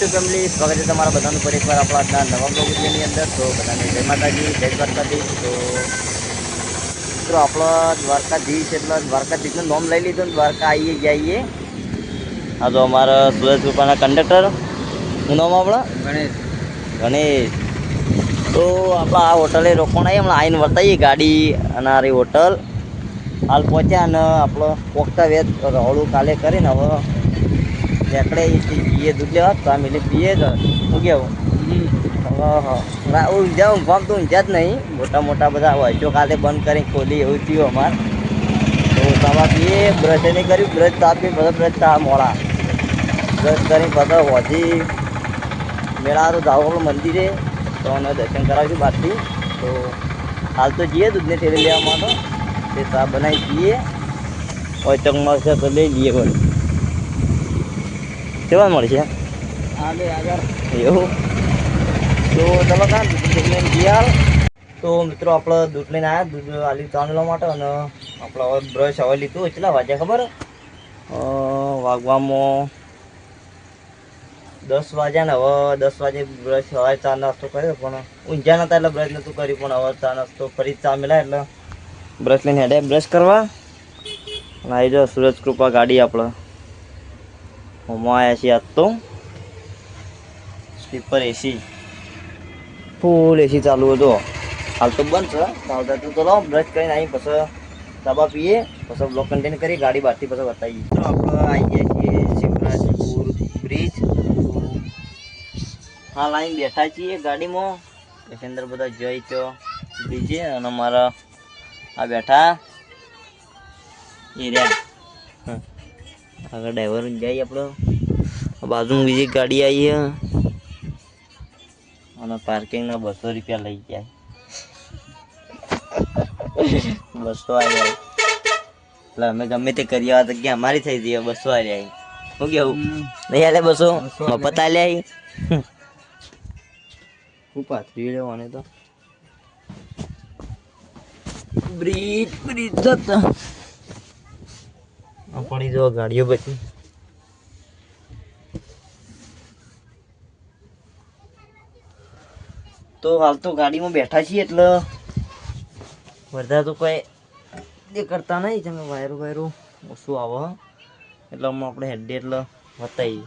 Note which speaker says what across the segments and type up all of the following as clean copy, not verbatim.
Speaker 1: YouTube family, સ્વાગત છે તમારા બધાનું ફરી એકવાર આપણા આજના નવા બ્લોગ વિડીયોની અંદર. તો બધાને જય માતાજી, જય દ્વારકાધીશ. તો મિત્રો આપણો દ્વારકાધીશ એટલે દ્વારકાધીશનું નામ લઈ લીધું, દ્વારકા આવીએ જઈએ. આ તો અમારા સુરજ કૃપાના કંડક્ટર, શું નામ આપણા? ગણેશ. તો આપણા આ હોટલે રોકાણ આવીએ, હમણાં આવીને વર્તાઈએ ગાડી અને આ હોટલ હાલ પહોંચ્યા. અને આપણો પોખતા વેત રહોળું કાલે કરીને હવે એકડે પીએ દૂધ લેવા તો આ મિલી પીએ જ શું કેવું? ઊંઝા ઊંઘામ તો ઊંઝા જ નહીં, મોટા મોટા બધા હોય કાલે બંધ કરી ખોલી એવું થયું અમારે. તો તાવા પીએ, બ્રશ નહીં કર્યું, બ્રશ તાપી બધા બ્રશ તા મોડા બ્રશ કરી બધા હોજી મેળા તો જાવ આપણું મંદિરે તો અમે દર્શન કરાવીશું બહારથી. તો હાલ તો જઈએ દૂધને ઠેલી લેવા માટે, તે ચા બનાવી પીએ હોય ચક મળશે તો લઈ લઈએ. બોલ કેવા મળશે એવું? તો ચાલો કાં દૂધ લઈને ગયા. તો મિત્રો આપણે દૂધ લઈને આવ્યા, દૂધ આલી ચા લેવા માટે. અને આપણે હવે બ્રશ હવે લીધું. કેટલા વાગ્યા ખબર? વાગવામાં 10 વાગ્યા ને. હવે 10 વાગે બ્રશ હવે ચા નાસ્તો કર્યો, પણ ઊંઝા નતા એટલે બ્રશ નહોતું કર્યું. પણ હવે ચા નાસ્તો ફરી ચા મિલાય એટલે બ્રશ લઈને હેડે બ્રશ કરવા. અને આવી જાઓ સુરજ કૃપા ગાડી આપણે હોમાં આવ્યા છીએ. આજ તો સ્લીપર એસી ફૂલ એસી ચાલુ હતો, હાલ તો બંધ છે. ચાલતા તો ચલો બ્રશ કરીને આવી પછી દવા પીએ, પછી બ્લોક કન્ટેન કરી ગાડી બહારથી પછી બતાવીએ. તો આપણે આવી ગયા છીએ શિવરાજપુર બ્રિજ. હાલ અહીં બેઠા છીએ ગાડીમાં, અંદર બધા જઈ તો બ્રિજે. અને અમારા આ બેઠા એ રહ્યા આગળ ડ્રાઈવર જઈએ આપણે. બાજુમાં બીજી ગાડી આવી અને પાર્કિંગના 200 રૂપિયા લઈ જાય. 200 આવી જાય એટલે અમે ગમે તે કરી આવ્યા તો કે અમારી થઈ જઈએ. 200 આવી જાય શું કેવું? નહીં હાલે 200 મફત આલ્યા ખૂબ પાથરી લેવાને. તો બ્રિજ બ્રિજ જતા પડી જો ગાડીઓ પછી. તો હાલ તો ગાડીમાં બેઠા છીએ એટલે બધા તો કોઈ દેખાડતા નહીં. તમે વાયરો વાયરો ઓછું આવે એટલે હમણાં આપણે હેડે એટલે બતાવીએ.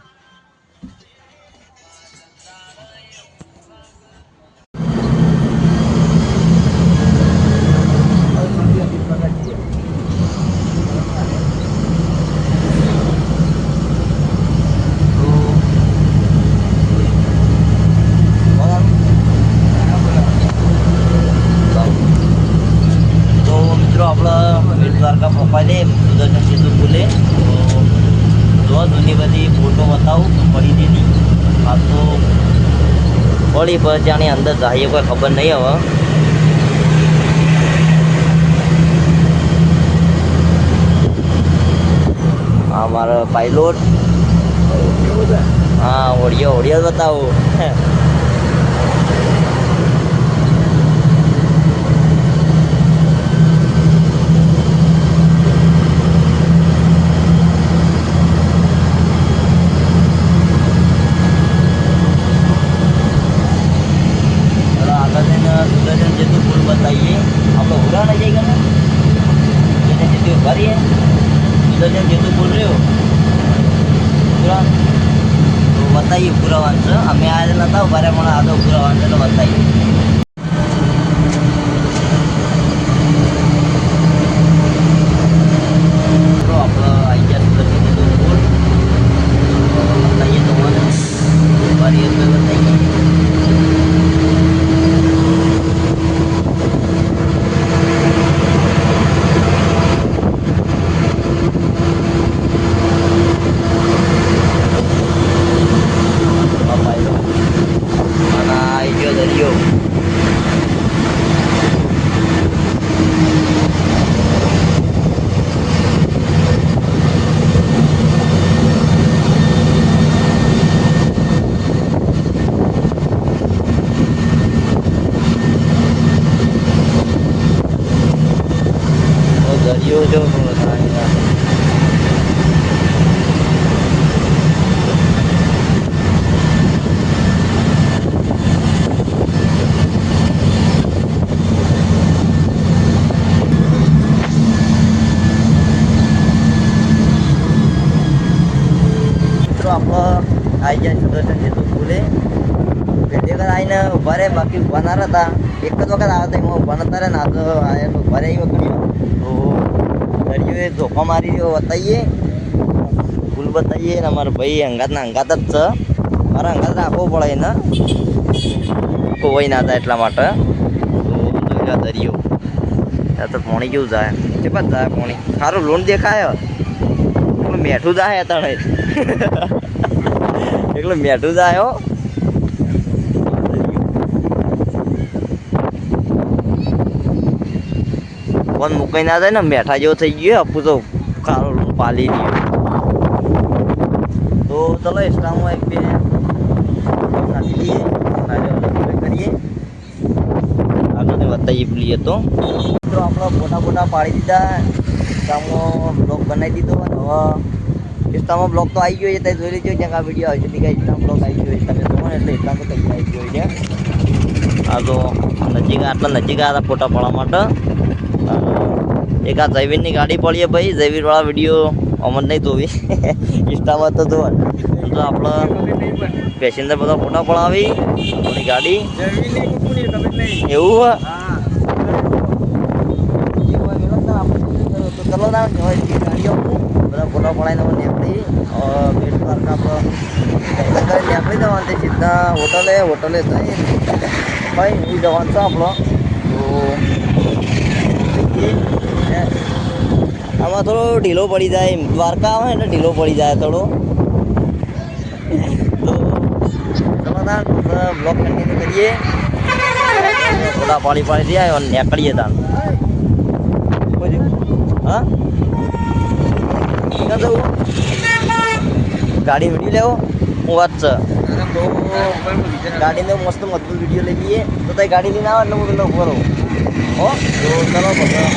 Speaker 1: દ્વારકા પપ્પાને સુદર્શન સેતુ બોલે તો જૂની બધી ફોટો બતાવું તો પડી દીધી. આ તો પડી પર ત્યાંની અંદર જઈએ કોઈ ખબર નહીં. હવે હા મારા પાયલોટ, હા ઓડિયો ઓડિયો બતાવું. સુદર્શન સેતુ પુલ બતાવીએ. આપણે ઉરા ના જઈએ ને સુદર્શન સેતુ ભરીએ. સુદર્શન સેતુ પુલ રહ્યો ઉરા તો બતાવીએ. પુરાવાનું છે. અમે આ નતા ઉભા પણ આ તો પુરાવાનું છે તો બતાવીએ. તો આપણે આવી ગયા સુદર્શન સેતુ પુલ બતાવીએ. તો ભરીએ તો બતાવીએ. દરિયો જો એટલે પહેલી વખત આવીને ઉભા રહે, બાકી ઉભા ના રહેતા. એક જ વખત આવે તો એમાં ઉભા નતા રહે ને. આ તો આયા તો ઉભા રહે એ વખત તો દરિયો એ ધોકો મારી રહ્યો બતાવીએ, ફૂલ બતાવીએ. ને અમારા ભાઈ અંગાતના અંગાત જ છે, મારા અંગાત રાખવો પડે એને, કોઈ ના થાય એટલા માટે. તો જોઈ રહ્યા દરિયો, ત્યાં તો પાણી કેવું જાય, કેટલા જાય પાણી, સારું લોન દેખાય, એકલું મેઠું જાય તણે એકલું મેઠું જાય હો. ફોન મૂકાઈ ના જાય ને, મેઠા જેવો થઈ ગયો અપુ તો, ખારો લોન પાલી ગયો. તો ચલો એક્સ્ટ્રામાં એક બે નાખી દઈએ, કરીએ આગળ બતાવીએ પેલી તો આપણે ફોટા પાડી દીધા, ઇન્સ્ટામાં બ્લોગ બનાવી દીધો. અને હવે ઇન્સ્ટામાં બ્લોગ તો આવી ગયો છે, ત્યાં જોઈ લેજો જ્યાં આ વિડીયો આવશે ત્યાં ઇન્સ્ટામાં બ્લોગ આવી ગયો છે, તમે જુઓ ને એટલે ઇન્સ્ટામાં કંઈ આવી ગયો છે. આ તો નજીક આટલા નજીક આવ્યા ફોટા પાડવા માટે. એક આ જયવીરની ગાડી પડીએ ભાઈ, જયવીરવાળા વિડીયો અમર નહીં જોવી ઇન્સ્ટામાં તો જોવા. તો આપણે પેસેન્જર બધા ફોટા પડાવી આપણી ગાડી એવું તો ચલો ના ગાડીઓ બધા ફોટા પડાવીને નીકળી બેટ દ્વારકા આપણે નીકળી જવાનું તે સીધા હોટલે જઈ ભાઈ હું જવાનું છે આપણો. તો આમાં થોડો ઢીલો પડી જાય, દ્વારકા આવે એટલે ઢીલો પડી જાય થોડો. તો ચલો તાન બ્લોગ કન્ટિન્યુ કરીએ, થોડા પાડી દઈએ અને નીકળીએ તાન. હા ક્યાં જવું, ગાડી વિડીયો લેવો હું વાત છે. તો ગાડીનો મસ્ત મજબૂત વિડીયો લઈ લઈએ. તો ત્યાં ગાડી લઈને આવે એટલે હું પેલો ઉભો રહું હો. તો ચલો બધા